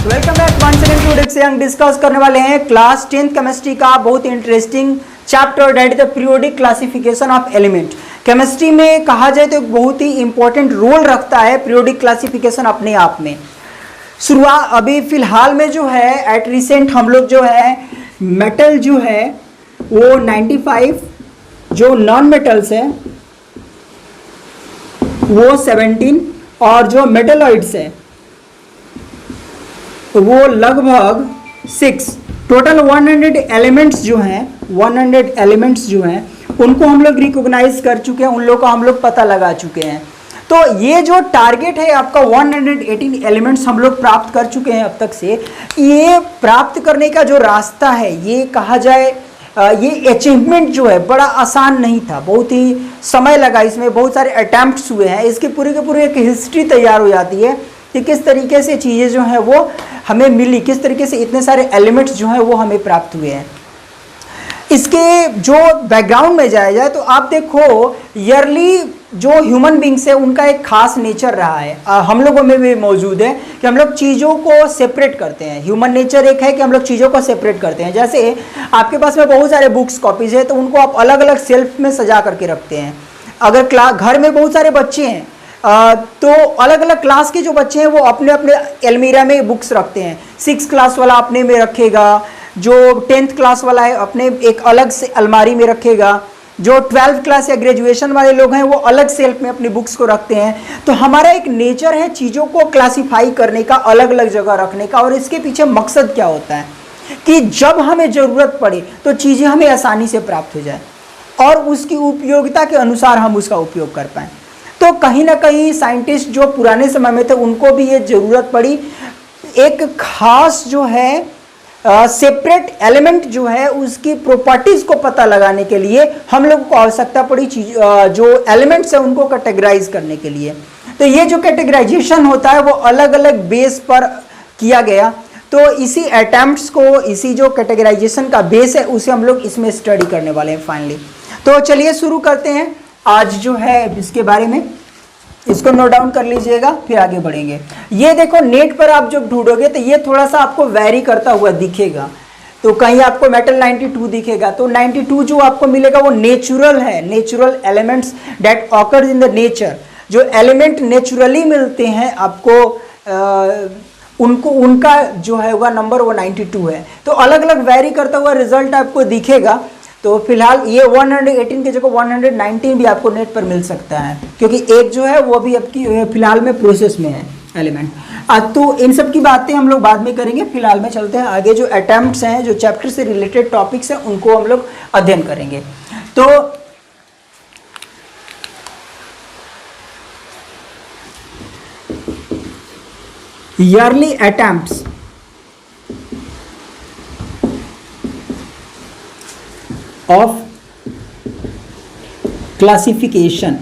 Welcome back once again to discuss. हम discuss करने वाले हैं क्लास 10th केमिस्ट्री का बहुत interesting chapter that is the periodic classification of element. Chemistry में कहा जाए तो बहुत ही इंपॉर्टेंट रोल रखता है पीरियोडिक क्लासिफिकेशन अपने आप में। शुरुआत अभी फिलहाल में जो है एट रिसेंट हम लोग जो है मेटल जो है वो 95, जो नॉन मेटल्स है वो 17 और जो मेटलॉइड्स है वो लगभग 6, टोटल 100 एलिमेंट्स जो हैं 100 एलिमेंट्स जो हैं उनको हम लोग रिकॉग्नाइज कर चुके हैं, उन लोगों का हम लोग पता लगा चुके हैं। तो ये जो टारगेट है आपका 118 एलिमेंट्स हम लोग प्राप्त कर चुके हैं अब तक से। ये प्राप्त करने का जो रास्ता है ये कहा जाए ये अचीवमेंट जो है बड़ा आसान नहीं था, बहुत ही समय लगा, इसमें बहुत सारे अटैम्प्ट्स हुए हैं। इसकी पूरी की पूरी एक हिस्ट्री तैयार हो जाती है कि किस तरीके से चीज़ें जो हैं वो हमें मिली, किस तरीके से इतने सारे एलिमेंट्स जो हैं वो हमें प्राप्त हुए हैं। इसके जो बैकग्राउंड में जाया जाए तो आप देखो ईयरली जो ह्यूमन बींग्स है उनका एक खास नेचर रहा है, हम लोगों में भी मौजूद है कि हम लोग चीज़ों को सेपरेट करते हैं। ह्यूमन नेचर एक है कि हम लोग चीज़ों को सेपरेट करते हैं। जैसे आपके पास में बहुत सारे बुक्स कॉपीज है तो उनको आप अलग अलग शेल्फ में सजा करके रखते हैं। अगर घर में बहुत सारे बच्चे हैं तो अलग अलग क्लास के जो बच्चे हैं वो अपने अपने अलमीरा में बुक्स रखते हैं। 6 क्लास वाला अपने में रखेगा, जो 10th क्लास वाला है अपने एक अलग से अलमारी में रखेगा, जो 12th क्लास या ग्रेजुएशन वाले लोग हैं वो अलग सेल्फ में अपनी बुक्स को रखते हैं। तो हमारा एक नेचर है चीज़ों को क्लासीफाई करने का, अलग अलग जगह रखने का। और इसके पीछे मकसद क्या होता है कि जब हमें ज़रूरत पड़े तो चीज़ें हमें आसानी से प्राप्त हो जाए और उसकी उपयोगिता के अनुसार हम उसका उपयोग कर पाएँ। तो कहीं ना कहीं साइंटिस्ट जो पुराने समय में थे उनको भी ये ज़रूरत पड़ी, एक खास जो है सेपरेट एलिमेंट जो है उसकी प्रॉपर्टीज़ को पता लगाने के लिए हम लोग को आवश्यकता पड़ी जो एलिमेंट्स है उनको कैटेगराइज करने के लिए। तो ये जो कैटेगराइजेशन होता है वो अलग अलग बेस पर किया गया। तो इसी अटैम्प्ट्स को, इसी जो कैटेगराइजेशन का बेस है उसे हम लोग इसमें स्टडी करने वाले हैं फाइनली। तो चलिए शुरू करते हैं आज जो है इसके बारे में, इसको नोट डाउन कर लीजिएगा फिर आगे बढ़ेंगे। ये देखो नेट पर आप जब ढूंढोगे तो ये थोड़ा सा आपको वैरी करता हुआ दिखेगा। तो कहीं आपको मेटल 92 दिखेगा तो 92 जो आपको मिलेगा वो नेचुरल है, natural elements that occurs in the nature. जो एलिमेंट नेचुरली मिलते हैं आपको उनको उनका जो है वह नंबर वो 92 है। तो अलग अलग वैरी करता हुआ रिजल्ट आपको दिखेगा। तो फिलहाल ये 118 की जगह 119 भी आपको नेट पर मिल सकता है क्योंकि एक जो है वो भी आपकी फिलहाल में प्रोसेस में है एलिमेंट। तो इन सब की बातें हम लोग बाद में करेंगे, फिलहाल में चलते हैं आगे। जो अटेम्प्ट्स हैं, जो चैप्टर से रिलेटेड टॉपिक्स हैं उनको हम लोग अध्ययन करेंगे। तो ईयरली अटेम्प्ट्स ऑफ क्लासिफिकेशन।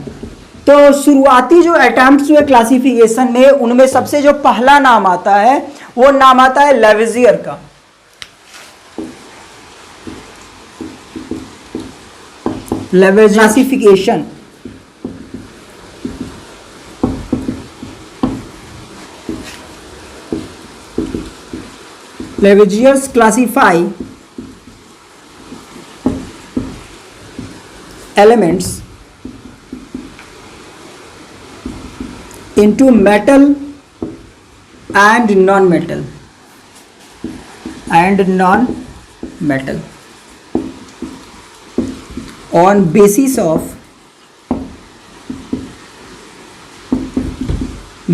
तो शुरुआती जो अटेम्प्ट्स हुए क्लासिफिकेशन में उनमें सबसे जो पहला नाम आता है वो नाम आता है लेवेजियर का। Lavoisier classification Lavoisier's classify elements into metal and non-metal on basis of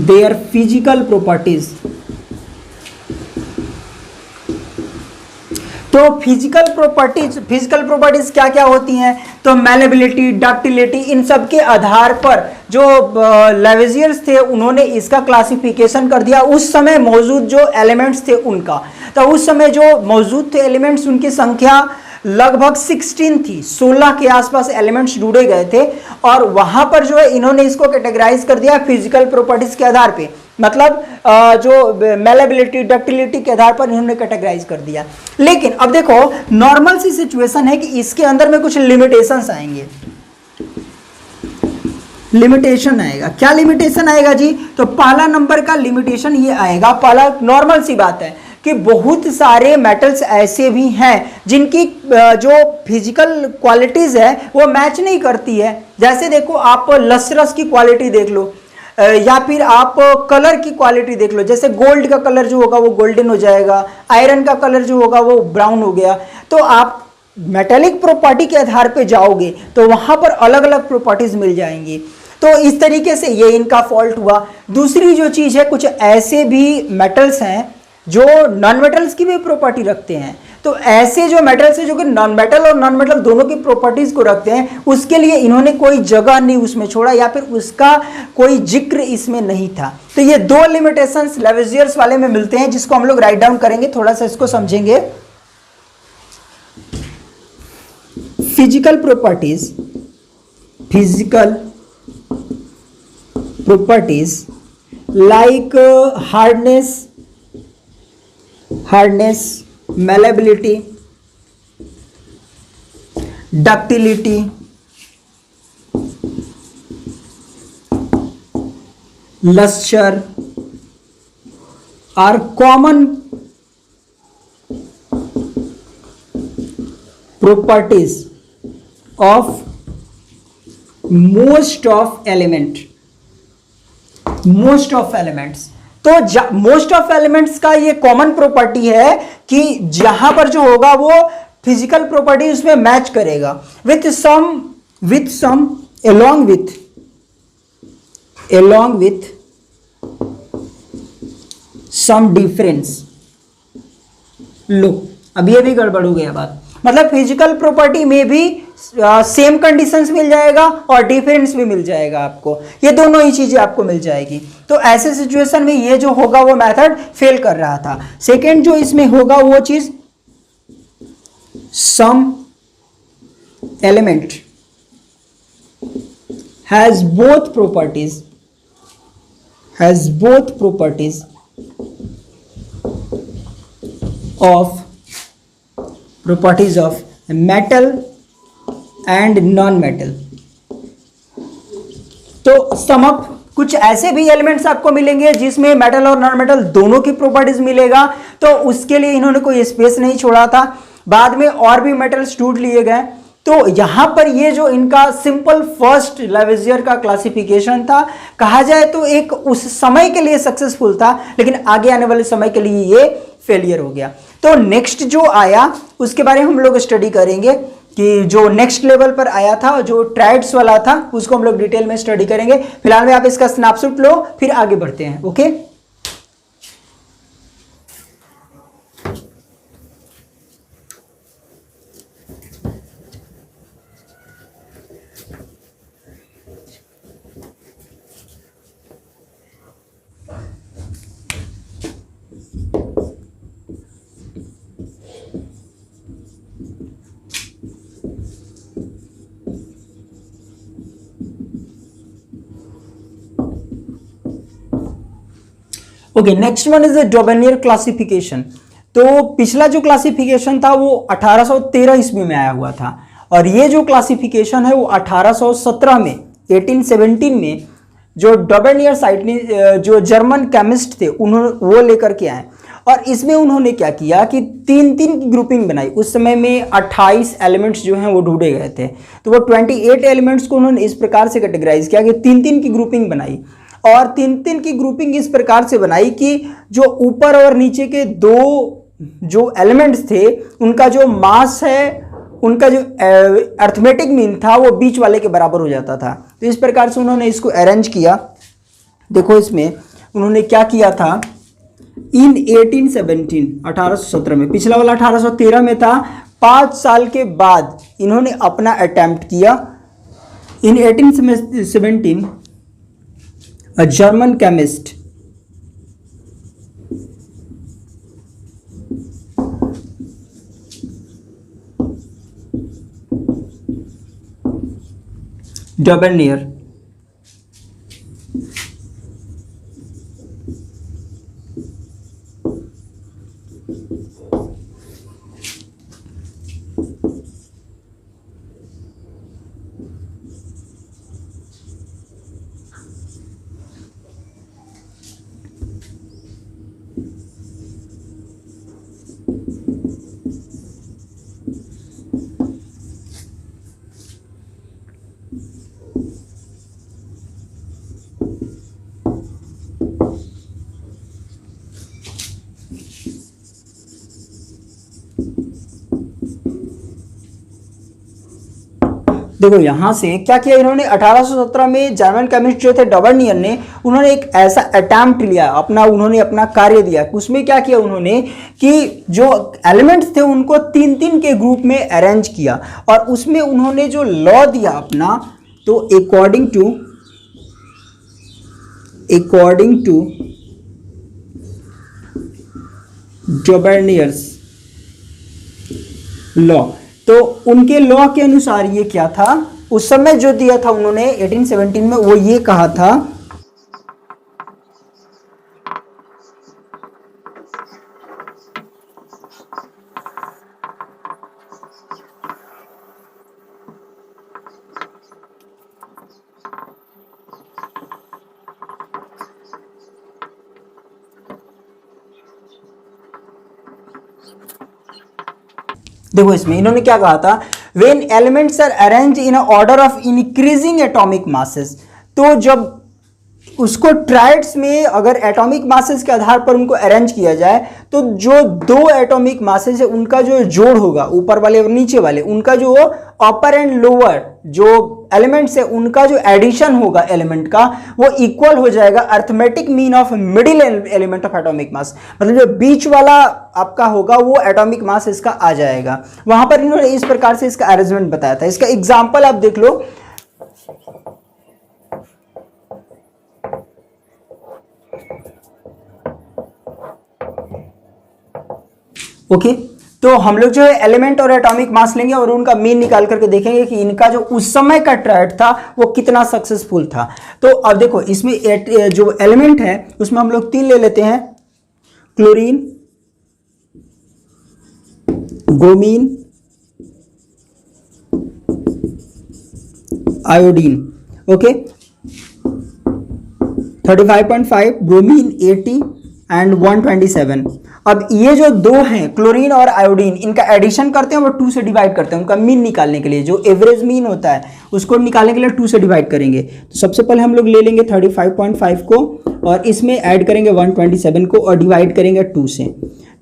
their physical properties। तो फिजिकल प्रॉपर्टीज क्या क्या होती हैं? तो मैलेबिलिटी, डक्टिलिटी, इन सब के आधार पर जो लेवेजियर्स थे उन्होंने इसका क्लासिफिकेशन कर दिया। उस समय मौजूद जो एलिमेंट्स थे उनका, तो उस समय जो मौजूद थे एलिमेंट्स उनकी संख्या लगभग 16 थी, 16 के आसपास एलिमेंट्स ढूंढे गए थे और वहां पर जो है इन्होंने इसको कैटेगराइज कर दिया फिजिकल प्रॉपर्टीज के आधार पे। मतलब जो मैलेबिलिटी, डक्टिलिटी के आधार पर इन्होंने कैटेगराइज कर दिया। लेकिन अब देखो नॉर्मल सी सिचुएशन है कि इसके अंदर में कुछ लिमिटेशंस आएंगे। लिमिटेशन आएगा। क्या लिमिटेशन आएगा जी? तो पहला नंबर का लिमिटेशन ये आएगा, पहला नॉर्मल सी बात है कि बहुत सारे मेटल्स ऐसे भी हैं जिनकी जो फिजिकल क्वालिटीज है वो मैच नहीं करती है। जैसे देखो आप लसरस की क्वालिटी देख लो, या फिर आप कलर की क्वालिटी देख लो। जैसे गोल्ड का कलर जो होगा वो गोल्डन हो जाएगा, आयरन का कलर जो होगा वो ब्राउन हो गया। तो आप मेटेलिक प्रॉपर्टी के आधार पे जाओगे तो वहां पर अलग अलग प्रॉपर्टीज मिल जाएंगी। तो इस तरीके से ये इनका फॉल्ट हुआ। दूसरी जो चीज है, कुछ ऐसे भी मेटल्स हैं जो नॉन मेटल्स की भी प्रॉपर्टी रखते हैं। तो ऐसे जो मेटल्स है जो कि नॉन मेटल और नॉन मेटल दोनों की प्रॉपर्टीज को रखते हैं, उसके लिए इन्होंने कोई जगह नहीं उसमें छोड़ा या फिर उसका कोई जिक्र इसमें नहीं था। तो ये दो लिमिटेशंस लेवेजियर्स वाले में मिलते हैं, जिसको हम लोग राइट डाउन करेंगे, थोड़ा सा इसको समझेंगे। Physical properties like hardness, malleability, ductility, luster are common properties of most of elements। तो मोस्ट ऑफ एलिमेंट्स का ये कॉमन प्रॉपर्टी है कि जहां पर जो होगा वो फिजिकल प्रॉपर्टी उसमें मैच करेगा with some along with some difference। लो अब ये भी गड़बड़ हो गया बात। मतलब फिजिकल प्रॉपर्टी में भी सेम कंडीशंस मिल जाएगा और डिफरेंस भी मिल जाएगा आपको, ये दोनों ही चीजें आपको मिल जाएगी। तो ऐसे सिचुएशन में ये जो होगा वो मेथड फेल कर रहा था। सेकंड जो इसमें होगा वो चीज, some element has both properties of metal and non metal. तो समअप कुछ ऐसे भी एलिमेंट्स आपको मिलेंगे जिसमें मेटल और नॉन मेटल दोनों की प्रॉपर्टीज मिलेगा। तो उसके लिए इन्होंने कोई स्पेस नहीं छोड़ा था। बाद में और भी मेटल्स ढूंढ लिए गए। तो यहां पर ये जो इनका सिंपल फर्स्ट लेवेजियर का क्लासिफिकेशन था, कहा जाए तो एक उस समय के लिए सक्सेसफुल था, लेकिन आगे आने वाले समय के लिए ये फेलियर हो गया। तो नेक्स्ट जो आया उसके बारे में हम लोग स्टडी करेंगे कि जो नेक्स्ट लेवल पर आया था जो ट्राइड्स वाला था उसको हम लोग डिटेल में स्टडी करेंगे। फिलहाल में आप इसका स्नैपशॉट लो, फिर आगे बढ़ते हैं। Okay, okay, next one is Dobereiner classification. तो पिछला जो क्लासिफिकेशन था वो 1813 ईस्वी में आया हुआ था, और ये जो क्लासिफिकेशन है वो 1817 में 1817 में जो डोबेनियर साइटनी जो जर्मन केमिस्ट थे उन्होंने वो लेकर के आए। और इसमें उन्होंने क्या किया कि तीन तीन की ग्रुपिंग बनाई। उस समय में 28 एलिमेंट्स जो हैं वो ढूंढे गए थे, तो वो 28 एलिमेंट्स को उन्होंने इस प्रकार से कैटेगराइज किया कि तीन तीन की ग्रुपिंग बनाई। और तीन तीन की ग्रुपिंग इस प्रकार से बनाई कि जो ऊपर और नीचे के दो जो एलिमेंट्स थे उनका जो मास है, उनका जो अर्थमेटिक मीन था वो बीच वाले के बराबर हो जाता था। तो इस प्रकार से उन्होंने इसको अरेंज किया। देखो इसमें उन्होंने क्या किया था, इन 1817 में, पिछला वाला 1813 में था। 5 साल के बाद इन्होंने अपना अटेम्प्ट किया। इन 1817 a German chemist Dobenier देखो यहाँ से क्या किया इन्होंने, 1817 में जर्मन केमिस्ट जो थे डबर्नियर ने, उन्होंने एक ऐसा अटेम्प्ट लिया अपना, उन्होंने अपना कार्य दिया। उसमें क्या किया उन्होंने कि जो एलिमेंट्स थे उनको 3-3 के ग्रुप में अरेंज किया, और उसमें उन्होंने जो लॉ दिया अपना, तो अकॉर्डिंग टू डबर्नियर्स लॉ, तो उनके लॉ के अनुसार ये क्या था, उस समय जो दिया था उन्होंने 1817 में, वो ये कहा था देखो इसमें इन्होंने क्या कहा था, when elements are arrange in order of increasing atomic masses, तो जब उसको ट्राइड्स में अगर एटॉमिक मासेस के आधार पर उनको अरेंज किया जाए, तो जो दो एटॉमिक मासेस है उनका जो जोड़ होगा, ऊपर वाले और नीचे वाले, उनका जो अपर एंड लोअर जो एलिमेंट्स है उनका जो एडिशन होगा एलिमेंट का, वो इक्वल हो जाएगा arithmetic mean of middle element of atomic mass, मतलब जो बीच वाला आपका होगा वो एटॉमिक मास इसका आ जाएगा। वहां पर इन्होंने इस प्रकार से इसका अरेंजमेंट बताया था। इसका एग्जाम्पल आप देख लो, ओके तो हम लोग जो है एलिमेंट और एटॉमिक मास लेंगे और उनका मीन निकाल करके देखेंगे कि इनका जो उस समय का ट्रायड था वो कितना सक्सेसफुल था। तो अब देखो इसमें जो एलिमेंट है उसमें हम लोग 3 ले लेते हैं, chlorine, bromine, iodine. Okay 35.5, bromine 80 and 127। अब ये जो दो हैं क्लोरीन और आयोडीन, इनका एडिशन करते हैं और 2 से डिवाइड करते हैं उनका मीन निकालने के लिए। जो एवरेज मीन होता है उसको निकालने के लिए 2 से डिवाइड करेंगे। तो सबसे पहले हम लोग ले लेंगे 35.5 को और इसमें ऐड करेंगे 127 को और डिवाइड करेंगे 2 से,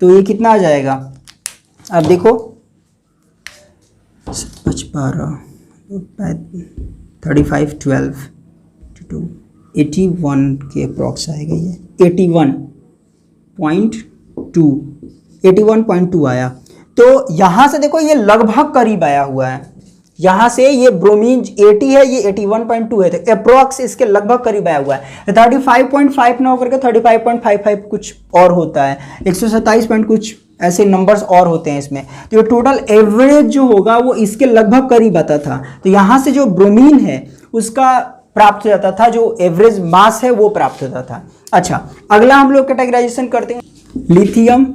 तो ये कितना आ जाएगा। अब देखो 35 12 2 81 के अप्रॉक्स आएगा, ये 81.2 आया। तो यहां से देखो ये लगभग करीब आया हुआ है, यहां से ये ब्रोमीन 80 है, ये 81.2 है, तो अप्रॉक्स इसके लगभग करीब आया हुआ है। 35.5 ना होकर के 35.55 कुछ और होता है, 127 पॉइंट कुछ ऐसे नंबर्स और होते हैं इसमें। तो ये टोटल एवरेज जो होगा वो इसके लगभग करीब आता था। तो यहां से जो ब्रोमीन है उसका प्राप्त हो जाता था, जो एवरेज मास है वो प्राप्त होता था। अच्छा अगला हम लोग कैटेगराइजेशन करते हैं, लिथियम,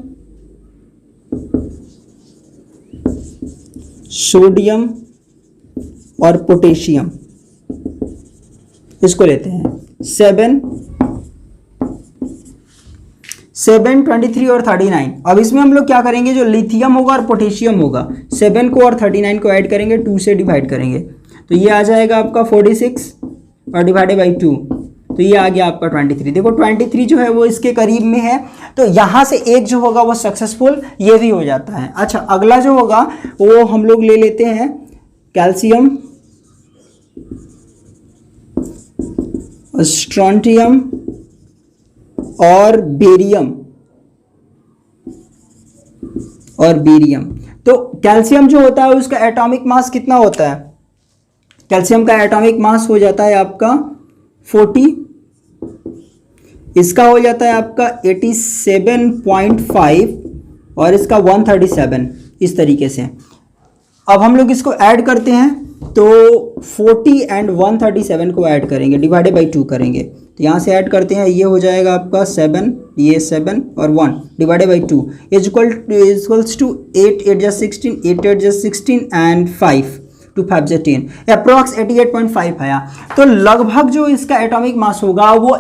सोडियम और पोटेशियम, इसको लेते हैं 7, 23 और 39। अब इसमें हम लोग क्या करेंगे, जो लिथियम होगा और पोटेशियम होगा 7 को और 39 को ऐड करेंगे, 2 से डिवाइड करेंगे, तो ये आ जाएगा आपका 46 और डिवाइडेड बाई 2, तो ये आ गया आपका 23। देखो 23 जो है वो इसके करीब में है, तो यहां से एक जो होगा वो सक्सेसफुल ये भी हो जाता है। अच्छा अगला जो होगा वो हम लोग ले लेते हैं कैल्शियम, स्ट्रोंटियम और बेरियम। तो कैल्शियम जो होता है उसका एटॉमिक मास कितना होता है, कैल्शियम का एटॉमिक मास हो जाता है आपका 40, इसका हो जाता है आपका 87.5 और इसका 137, इस तरीके से। अब हम लोग इसको ऐड करते हैं, तो 40 एंड 137 को ऐड करेंगे, डिवाइडेड बाई 2 करेंगे, तो यहाँ से ऐड करते हैं, ये हो जाएगा आपका 7, ये 7 और 1 डिवाइडेड बाई 2 इक्वल्स टू 8 8 जा 16, 8 8 जा 16 एंड 5 2 5 जा 10, अप्रॉक्स 88.5 आया। तो लगभग जो इसका एटॉमिक मास होगा वो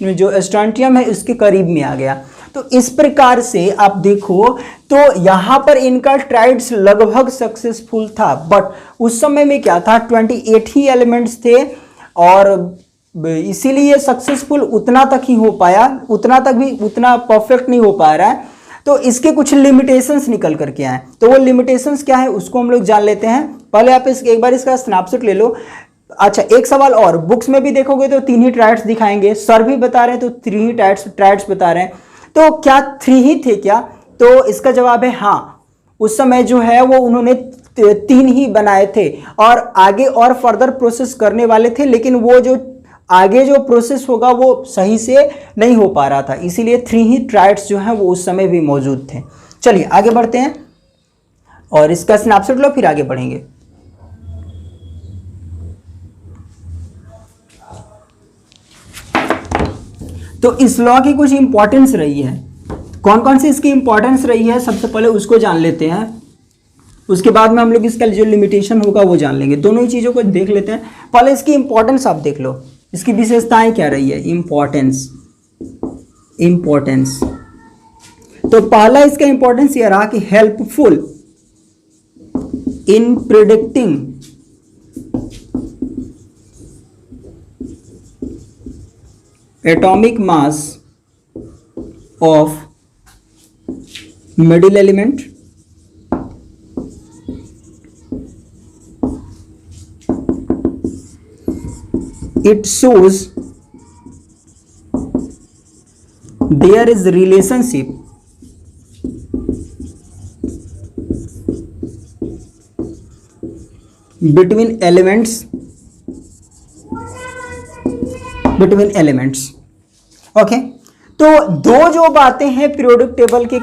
जो स्ट्रोंटियम है इसके करीब में आ गया। तो इस प्रकार से आप देखो तो यहाँ पर इनका ट्राइड्स लगभग सक्सेसफुल था, बट उस समय में क्या था 28 ही एलिमेंट्स थे और इसीलिए सक्सेसफुल उतना तक ही हो पाया, उतना तक भी उतना परफेक्ट नहीं हो पा रहा है। तो इसके कुछ लिमिटेशंस निकल करके आए। तो वो लिमिटेशंस क्या है उसको हम लोग जान लेते हैं। पहले आप एक बार इसका स्नैपशॉट ले लो। अच्छा, एक सवाल और, बुक्स में भी देखोगे तो 3 ही ट्रायड्स दिखाएंगे, सर भी बता रहे हैं तो 3 ही ट्रायड्स बता रहे हैं। तो क्या 3 ही थे क्या? तो इसका जवाब है हाँ। उस समय जो है वो उन्होंने 3 ही बनाए थे और आगे और फर्दर प्रोसेस करने वाले थे, लेकिन वो जो आगे जो प्रोसेस होगा वो सही से नहीं हो पा रहा था, इसीलिए 3 ही ट्रायड्स जो है वो उस समय भी मौजूद थे। चलिए आगे बढ़ते हैं और इसका स्नैपशॉट लो, फिर आगे बढ़ेंगे। तो इस लॉ की कुछ इंपॉर्टेंस रही है। कौन कौन सी इसकी इंपॉर्टेंस रही है सबसे पहले उसको जान लेते हैं, उसके बाद में हम लोग इसका जो लिमिटेशन होगा वो जान लेंगे। दोनों ही चीज़ों को देख लेते हैं। पहले इसकी इंपॉर्टेंस आप देख लो, इसकी विशेषताएं क्या रही है। इंपॉर्टेंस तो पहला इसका इंपॉर्टेंस यह रहा कि helpful in predicting atomic mass of middle element, it shows there is relationship between elements okay. तो दो जो बातें हैं पीरियोडिक टेबल के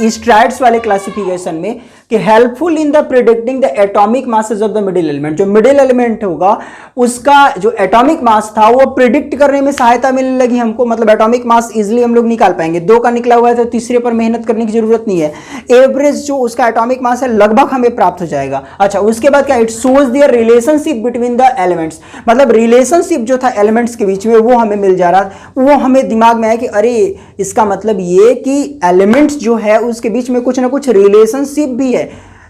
इस ट्रायड्स वाले क्लासिफिकेशन में कि helpful in the predicting the atomic masses of the middle element, जो मिडिल एलिमेंट होगा उसका जो एटॉमिक मास था वो प्रिडिक्ट करने में सहायता मिलने लगी हमको, मतलब एटॉमिक मास इजीली हम लोग निकाल पाएंगे। 2 का निकला हुआ है तो तीसरे पर मेहनत करने की जरूरत नहीं है, एवरेज जो उसका एटॉमिक मास है लगभग हमें प्राप्त हो जाएगा। अच्छा, उसके बाद क्या, it shows their relationship between the elements, मतलब रिलेशनशिप जो था एलिमेंट्स के बीच में वो हमें मिल जा रहा, वो हमें दिमाग में है कि अरे इसका मतलब ये कि एलिमेंट्स जो है उसके बीच में कुछ ना कुछ रिलेशनशिप भी है।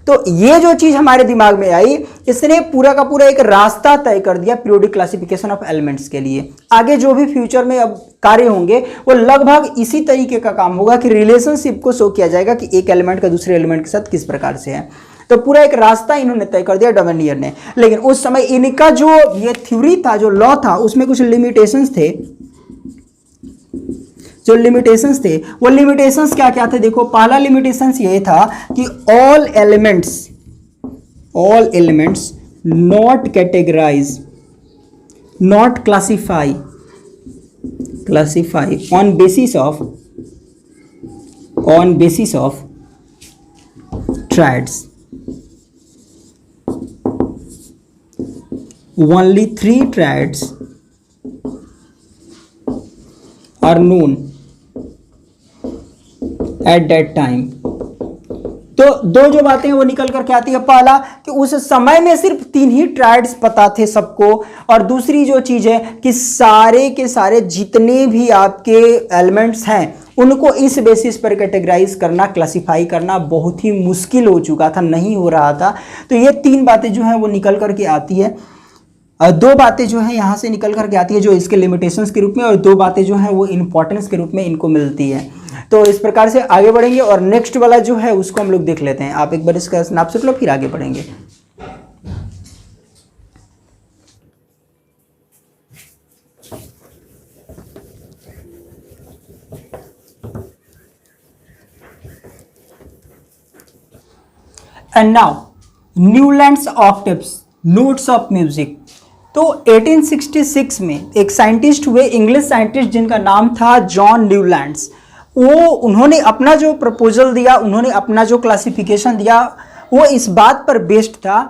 तो ये जो चीज हमारे दिमाग में आई, इसने पूरा का पूरा एक रास्ता तय कर दिया पीरियोडिक क्लासिफिकेशन ऑफ एलिमेंट्स के लिए। आगे जो भी फ्यूचर में अब कार्य होंगे वो लगभग इसी तरीके का काम होगा कि रिलेशनशिप को शो किया जाएगा कि एक एलिमेंट का दूसरे एलिमेंट के साथ किस प्रकार से है। तो पूरा एक रास्ता इन्होंने तय कर दिया डॉवेनियर ने। लेकिन उस समय इनका जो ये थ्योरी था, जो लॉ था, उसमें कुछ लिमिटेशंस थे। जो लिमिटेशंस थे वो लिमिटेशंस क्या क्या थे देखो। पहला लिमिटेशंस ये था कि all elements not categorize, not classify on basis of triads. Only 3 triads are known at that time। तो दो जो बातें हैं वो निकल कर क्या आती है। पहला कि उस समय में सिर्फ 3 ही ट्रायड्स पता थे सबको, और दूसरी जो चीज है कि सारे के सारे जितने भी आपके एलिमेंट्स हैं उनको इस बेसिस पर कैटेगराइज करना, क्लासिफाई करना बहुत ही मुश्किल हो चुका था, नहीं हो रहा था। तो ये 3 बातें जो हैं वो निकल करके आती है। 2 बातें जो हैं यहाँ से निकल करके आती है जो इसके लिमिटेशंस के रूप में, और 2 बातें जो हैं वो इंपॉर्टेंस के रूप में इनको मिलती है। तो इस प्रकार से आगे बढ़ेंगे और नेक्स्ट वाला जो है उसको हम लोग देख लेते हैं। आप एक बार इसका स्नैपशॉट लो, फिर आगे बढ़ेंगे। And now Newlands octaves, notes of music. तो 1866 में एक साइंटिस्ट हुए, इंग्लिश साइंटिस्ट, जिनका नाम था जॉन न्यूलैंड्स। उन्होंने अपना जो प्रपोजल दिया, उन्होंने अपना जो क्लासिफिकेशन दिया, वो इस बात पर बेस्ड था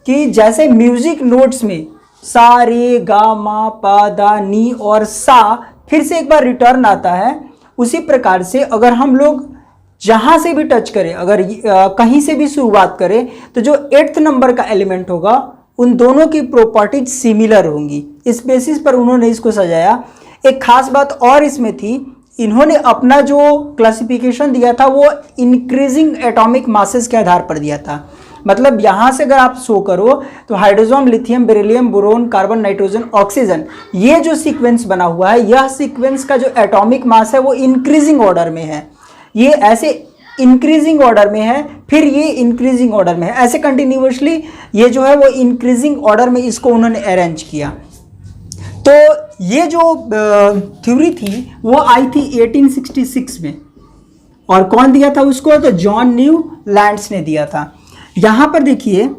कि जैसे म्यूजिक नोट्स में सा रे गा मा पा दा नी और सा फिर से एक बार रिटर्न आता है, उसी प्रकार से अगर हम लोग जहाँ से भी टच करें, अगर कहीं से भी शुरुआत करें, तो जो 8th नंबर का एलिमेंट होगा उन दोनों की प्रॉपर्टीज सिमिलर होंगी। इस बेसिस पर उन्होंने इसको सजाया। एक खास बात और इसमें थी, इन्होंने अपना जो क्लासिफिकेशन दिया था वो इंक्रीजिंग एटॉमिक मासेस के आधार पर दिया था। मतलब यहाँ से अगर आप शो करो तो hydrogen, lithium, beryllium, boron, carbon, nitrogen, oxygen, ये जो सीक्वेंस बना हुआ है, यह सीक्वेंस का जो एटॉमिक मास है वो इंक्रीजिंग ऑर्डर में है। ये ऐसे इंक्रीजिंग ऑर्डर में है, फिर ये इंक्रीजिंग ऑर्डर में है, ऐसे कंटिन्यूअसली ये जो है वो इंक्रीजिंग ऑर्डर में इसको उन्होंने अरेंज किया। तो ये जो थ्योरी थी वो आई थी 1866 में, और कौन दिया था उसको? तो जॉन न्यूलैंड्स ने दिया था। यहां पर देखिए,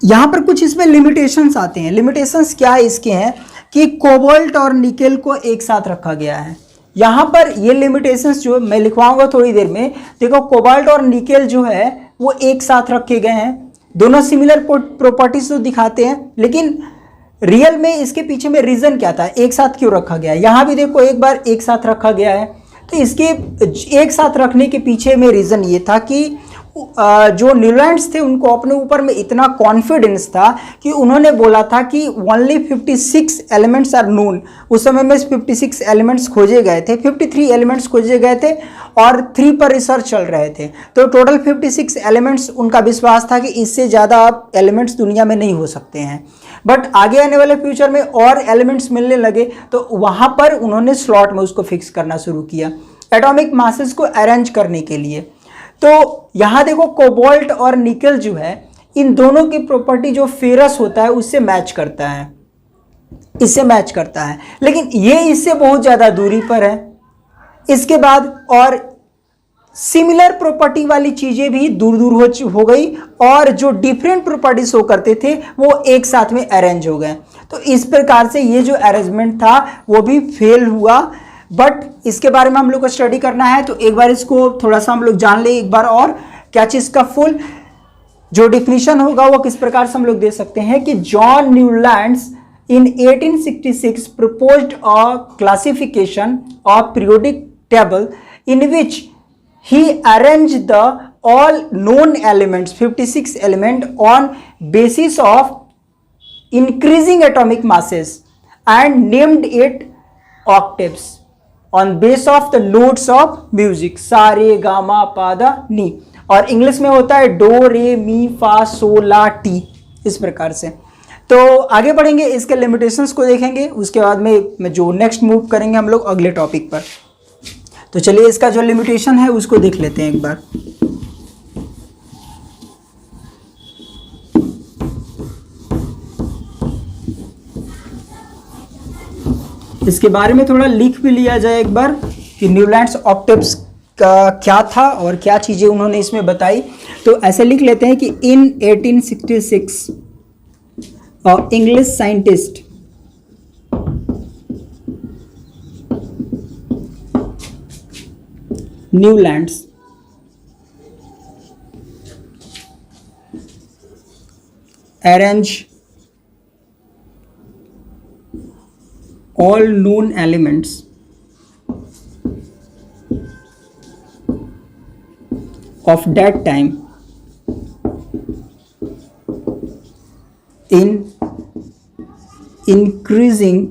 यहां पर कुछ इसमें लिमिटेशंस आते हैं। लिमिटेशंस क्या इसके हैं कि कोबाल्ट और निकेल को एक साथ रखा गया है। यहाँ पर ये लिमिटेशंस जो मैं लिखवाऊंगा थोड़ी देर में, देखो कोबाल्ट और निकेल जो है वो एक साथ रखे गए हैं, दोनों सिमिलर प्रॉपर्टीज तो दिखाते हैं, लेकिन रियल में इसके पीछे में रीजन क्या था, एक साथ क्यों रखा गया? यहाँ भी देखो एक बार एक साथ रखा गया है, तो इसके एक साथ रखने के पीछे में रीजन ये था कि जो न्यूलैंड्स थे उनको अपने ऊपर में इतना कॉन्फिडेंस था कि उन्होंने बोला था कि ओनली 56 एलिमेंट्स आर नोन। उस समय में 56 एलिमेंट्स खोजे गए थे, 53 एलिमेंट्स खोजे गए थे और 3 पर रिसर्च चल रहे थे, तो टोटल 56 एलिमेंट्स उनका विश्वास था कि इससे ज़्यादा एलिमेंट्स दुनिया में नहीं हो सकते हैं। बट आगे आने वाले फ्यूचर में और एलिमेंट्स मिलने लगे, तो वहाँ पर उन्होंने स्लॉट में उसको फिक्स करना शुरू किया एटॉमिक मासेस को अरेंज करने के लिए। तो यहाँ देखो कोबाल्ट और निकेल जो है, इन दोनों की प्रॉपर्टी जो फेरस होता है उससे मैच करता है, इससे मैच करता है, लेकिन ये इससे बहुत ज़्यादा दूरी पर है। इसके बाद और सिमिलर प्रॉपर्टी वाली चीज़ें भी दूर दूर हो गई, और जो डिफरेंट प्रॉपर्टीज शो करते थे वो एक साथ में अरेंज हो गए। तो इस प्रकार से ये जो अरेंजमेंट था वो भी फेल हुआ। बट इसके बारे में हम लोग को स्टडी करना है, तो एक बार इसको थोड़ा सा हम लोग जान ले एक बार और, क्या चीज़ का फुल जो डिफिनीशन होगा वो किस प्रकार से हम लोग दे सकते हैं कि John Newlands in 1866 proposed a classification of periodic table in which he arranged the all known elements 56 element on basis of increasing atomic masses and named it octaves on base of the notes of music सा रे गा मा पा धा नी, और English में होता है डो रे मी फा सो ला टी, इस प्रकार से। तो आगे बढ़ेंगे, इसके लिमिटेशंस को देखेंगे, उसके बाद में जो नेक्स्ट मूव करेंगे हम लोग अगले टॉपिक पर। तो चलिए इसका जो लिमिटेशन है उसको देख लेते हैं एक बार। इसके बारे में थोड़ा लिख भी लिया जाए एक बार कि न्यूलैंड्स ऑक्टेव्स का क्या था और क्या चीज़ें उन्होंने इसमें बताई। तो ऐसे लिख लेते हैं कि इन 1866 English scientist Newlands arrange all known elements of that time in increasing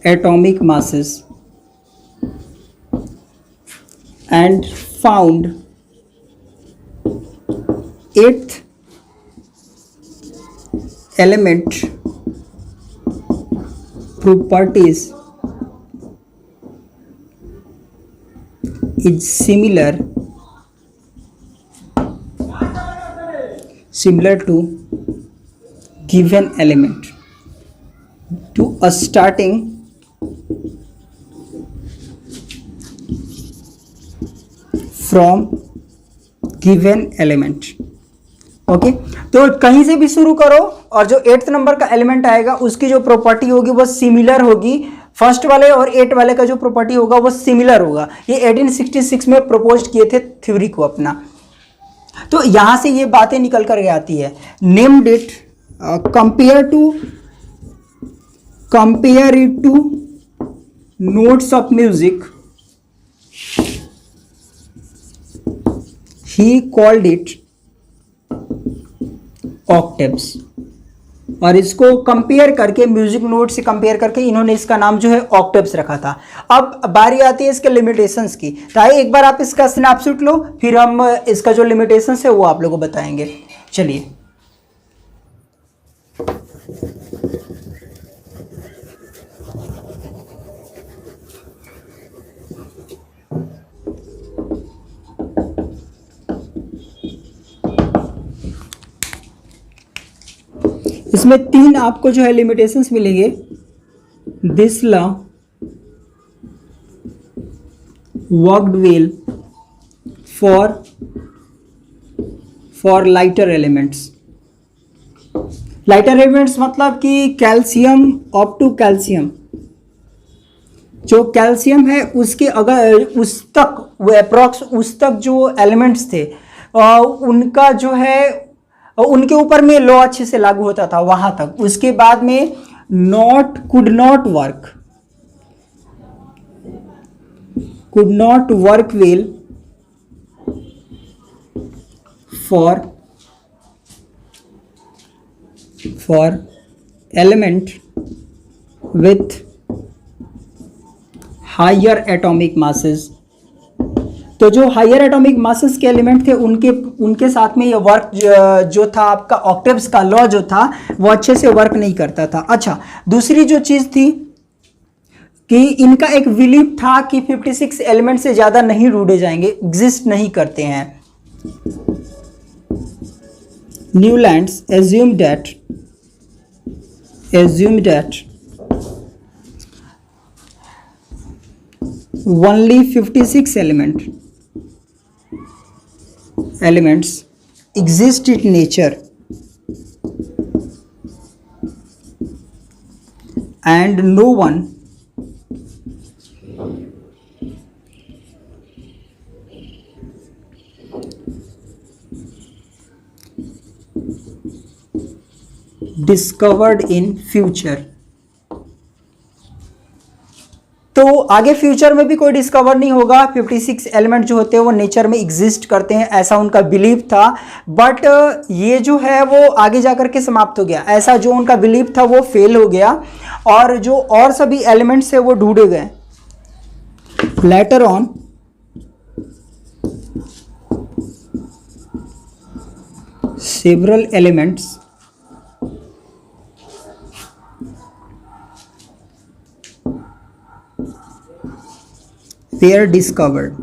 atomic masses and found eighth element properties is similar to given element to a starting from given element। Okay, तो कहीं से भी शुरू करो और जो 8th number का element आएगा उसकी जो प्रॉपर्टी होगी वो सिमिलर होगी, फर्स्ट वाले और 8 वाले का जो प्रॉपर्टी होगा वो सिमिलर होगा। ये 1866 में प्रपोज किए थे थ्योरी को अपना। तो यहां से ये बातें निकल कर आती है, named it compare it to notes of music, he called it octaves. और इसको कंपेयर करके, म्यूजिक नोट से कंपेयर करके इन्होंने इसका नाम जो है ऑक्टेव्स रखा था। अब बारी आती है इसके लिमिटेशंस की, तो आइए एक बार आप इसका स्नैपशॉट लो, फिर हम इसका जो लिमिटेशंस है वो आप लोगों को बताएंगे। चलिए, इसमें 3 आपको जो है लिमिटेशंस मिलेंगे। This law worked well for lighter elements. Lighter elements मतलब कि कैल्शियम अप टू कैल्शियम, जो कैल्शियम है उसके अगर उस तक वो अप्रॉक्स उस तक जो एलिमेंट्स थे उनका जो है उनके ऊपर में लॉ अच्छे से लागू होता था वहां तक। उसके बाद में could not work well for element with higher atomic masses. तो जो हायर एटॉमिक मासेस के एलिमेंट थे उनके साथ में ये वर्क जो था आपका ऑक्टेव्स का लॉ जो था वो अच्छे से वर्क नहीं करता था। अच्छा, दूसरी जो चीज थी कि इनका एक बिलीफ था कि 56 एलिमेंट से ज्यादा नहीं ढूंढे जाएंगे, एग्जिस्ट नहीं करते हैं। Newlands assumed that only 56 elements exist in nature and no one discovered in future। तो आगे फ्यूचर में भी कोई डिस्कवर नहीं होगा। 56 एलिमेंट जो होते हैं वो नेचर में एग्जिस्ट करते हैं, ऐसा उनका बिलीव था। बट ये जो है वो आगे जाकर के समाप्त हो गया। ऐसा जो उनका बिलीव था वो फेल हो गया और जो और सभी एलिमेंट्स है वो ढूंढे गए। Later on several elements were discovered।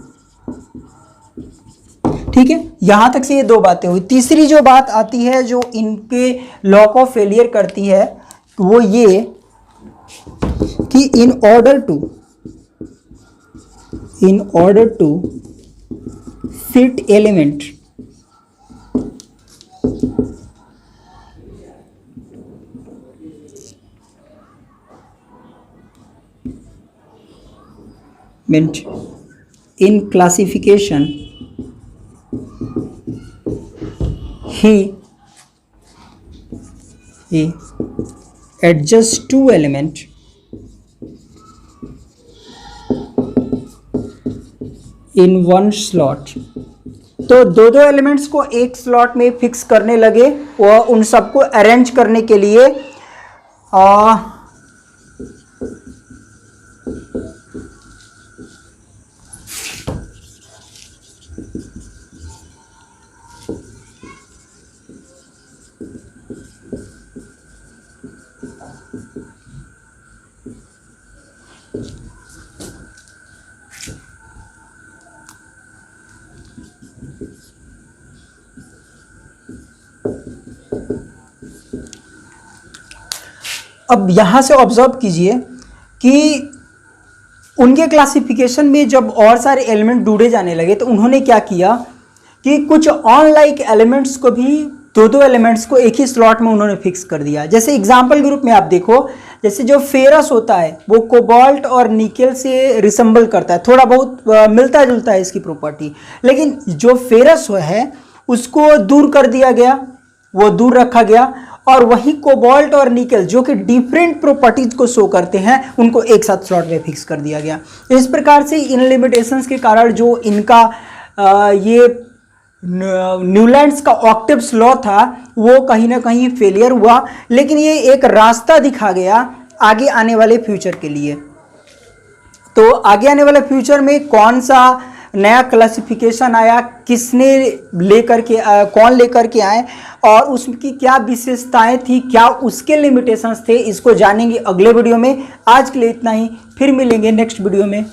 ठीक है, यहां तक से ये 2 बातें हुई। तीसरी जो बात आती है जो इनके लॉ को फेलियर करती है वो ये कि in order to fit element meant in classification he adjusts 2 element in 1 slot। तो दो एलिमेंट्स को एक स्लॉट में फिक्स करने लगे और उन सबको अरेंज करने के लिए अब यहां से ऑब्जर्व कीजिए कि उनके क्लासिफिकेशन में जब और सारे एलिमेंट ढूंढे जाने लगे तो उन्होंने क्या किया कि कुछ अनलाइक एलिमेंट्स को भी दो एलिमेंट्स को एक ही स्लॉट में उन्होंने फिक्स कर दिया। जैसे एग्जांपल ग्रुप में आप देखो, जैसे जो फेरस होता है वो कोबाल्ट और निकेल से रिसेंबल करता है, थोड़ा बहुत मिलता जुलता है इसकी प्रॉपर्टी, लेकिन जो फेरस है उसको दूर कर दिया गया, वो दूर रखा गया, और वही कोबाल्ट और निकेल जो कि डिफरेंट प्रॉपर्टीज को शो करते हैं उनको एक साथ स्लॉट में फिक्स कर दिया गया। इस प्रकार से इन लिमिटेशंस के कारण जो इनका ये न्यूलैंड्स का ऑक्टेव्स लॉ था वो कहीं ना कहीं फेलियर हुआ, लेकिन ये एक रास्ता दिखा गया आगे आने वाले फ्यूचर के लिए। तो आगे आने वाले फ्यूचर में कौन सा नया क्लासिफिकेशन आया, किसने लेकर के कौन लेकर के आए और उसकी क्या विशेषताएं थी, क्या उसके लिमिटेशंस थे, इसको जानेंगे अगले वीडियो में। आज के लिए इतना ही, फिर मिलेंगे नेक्स्ट वीडियो में।